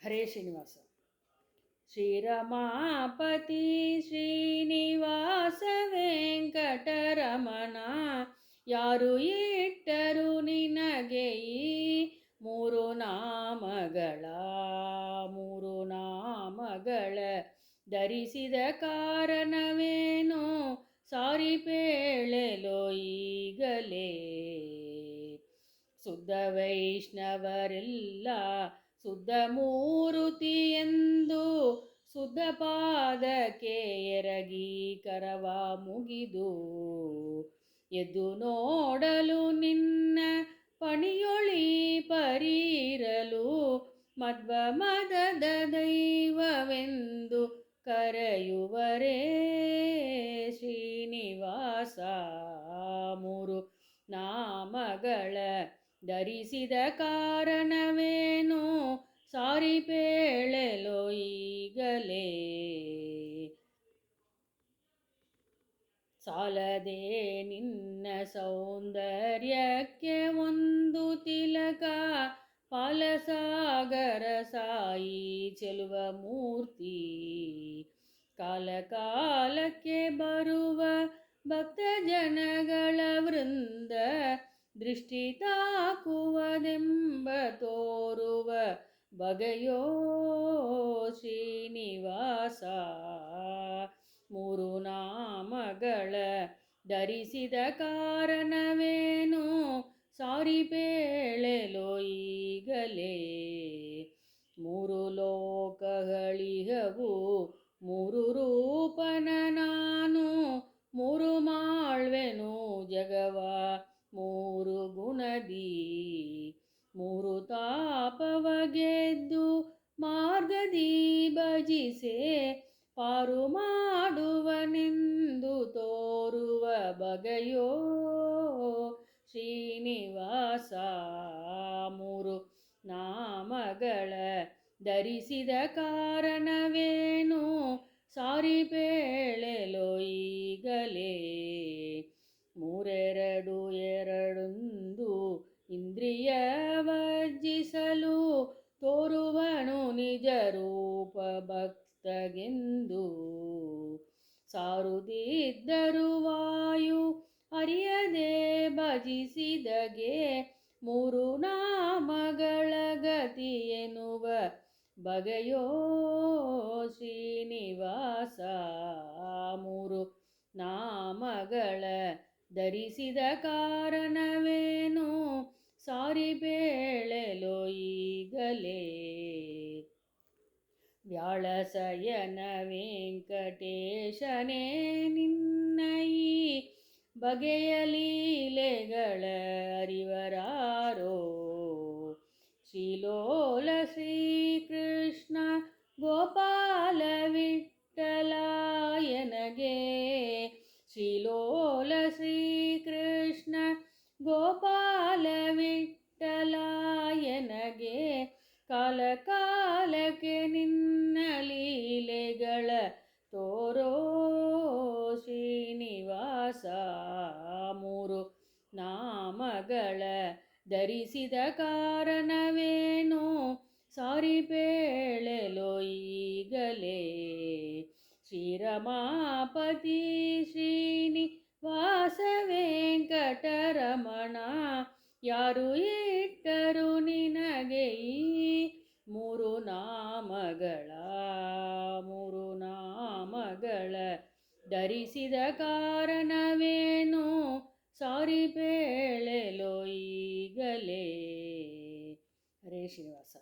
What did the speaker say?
ಹರೇ ಶ್ರೀನಿವಾಸ. ಶ್ರೀರಮಾಪತಿ ಶ್ರೀನಿವಾಸ ವೆಂಕಟರಮಣ, ಯಾರು ಇಟ್ಟರು ನಿನಗೆ ಈ ಮೂರು ನಾಮಗಳ ಧರಿಸಿದ ಕಾರಣವೇನು ಸಾರಿಪೇಳೆಲೋ ಈಗಲೇ. ಶುದ್ಧ ವೈಷ್ಣವರೆಲ್ಲ ಶುದ್ಧ ಮೂರುತಿ ಎಂದು ಶುದ್ಧ ಪಾದಕ್ಕೆ ಎರಗಿ ಕರವ ಮುಗಿದು ಎದ್ದು ನೋಡಲು ನಿನ್ನ ಪಣಿಯೊಳಿ ಪರೀರಲು ಮಧ್ವ ಮದದ ದೈವವೆಂದು ಕರೆಯುವರೇ ಶ್ರೀನಿವಾಸ. ಮೂರು ನಾಮಗಳ ಧರಿಸಿದ ಕಾರಣವೇನು ಸಾರಿಪೇಳೆಲೋ ಈಗಲೇ. ಸಾಲದೆ ನಿನ್ನ ಸೌಂದರ್ಯಕ್ಕೆ ಒಂದು ತಿಲಕ, ಪಾಲಸಾಗರ ಸಾಯಿ ಚೆಲುವ ಮೂರ್ತಿ. ಕಾಲ ಕಾಲಕ್ಕೆ ಬರುವ ಭಕ್ತ ಜನಗಳ ವೃಂದ ದೃಷ್ಟಿ ತಾಕುವದೆಂಬ ತೋರುವ ಬಗೆಯೋ ಶ್ರೀನಿವಾಸ. ಮೂರು ನಾಮಗಳ ಧರಿಸಿದ ಕಾರಣವೇನು ಸಾರಿಪೇಳೆಲೋ ಈಗಲೇ. ಮೂರು ಲೋಕಗಳಿಹವು ಮೂರು ರೂಪನ ನಾನು, ಮೂರು ಮಾಳ್ವೆನು ಜಗವ ಮೂರು ಗುಣದಿ. ಮೂರು ತಾಪವ ಗೆದ್ದು ಮಾರ್ಗದಿ ಭಜಿಸೆ ಪಾರು ಮಾಡುವನೆಂದು ತೋರುವ ಬಗೆಯೋ ಶ್ರೀನಿವಾಸ. ಮೂರು ನಾಮಗಳ ಧರಿಸಿದ ಕಾರಣವೇನು ಸಾರಿಪೇಳೆಲೋ ಈಗಲೇ. ಮೂರೆರಡು ಎರಡೊಂದು ಇಂದ್ರಿಯ ವರ್ಜಿಸಲು ತೋರುವನು ನಿಜ ರೂಪ ಭಕ್ತಗೆಂದು. ಸಾರುದಿದ್ದರು ವಾಯು ಅರಿಯದೆ ಭಜಿಸಿದಗೆ ಮೂರು ನಾಮಗಳ ಗತಿ ಎನ್ನುವ ಬಗೆಯೋ ಶ್ರೀನಿವಾಸ. ಮೂರು ನಾಮಗಳ ಧರಿಸಿದ ಕಾರಣವೇನು ಸಾರಿಪೇಳೆಲೋ ಈಗಲೇ. ವ್ಯಾಳಸಯನ ವೆಂಕಟೇಶನೇ ನಿನ್ನ ಈ ಬಗೆಯ ಲೀಲೆಗಳ ಅರಿವರಾರೋ. ಶ್ರೀಲೋಲ ಶ್ರೀಕೃಷ್ಣ ಗೋಪಾಲ ವಿಠ್ಠಲಾಯನಗೆ. ಶ್ರೀಲೋಲ ಶ್ರೀಕೃಷ್ಣ ಗೋಪಾಲ ವಿಠ್ಠಲಾಯನಗೆ. ಕಾಲ ಕಾಲಕ್ಕೆ ನಿನ್ನ ಲೀಲೆಗಳ ತೋರೋ ಶ್ರೀನಿವಾಸ. ಮೂರು ನಾಮಗಳ ಧರಿಸಿದ ಕಾರಣವೇನು ಸಾರಿಪೇಳೆಲೋ ಈಗಲೇ. ಶ್ರೀರಮಾಪತಿ ಶ್ರೀನಿವಾಸ ವೆಂಕಟರಮಣ, ಯಾರು ಇಟ್ಟರು ನಿನಗೆ ಈ ಮೂರು ನಾಮಗಳ ಧರಿಸಿದ ಕಾರಣವೇನು ಸಾರಿಪೇಳೆಲೋ ಈಗಲೇ. ಹರೇ ಶ್ರೀನಿವಾಸ.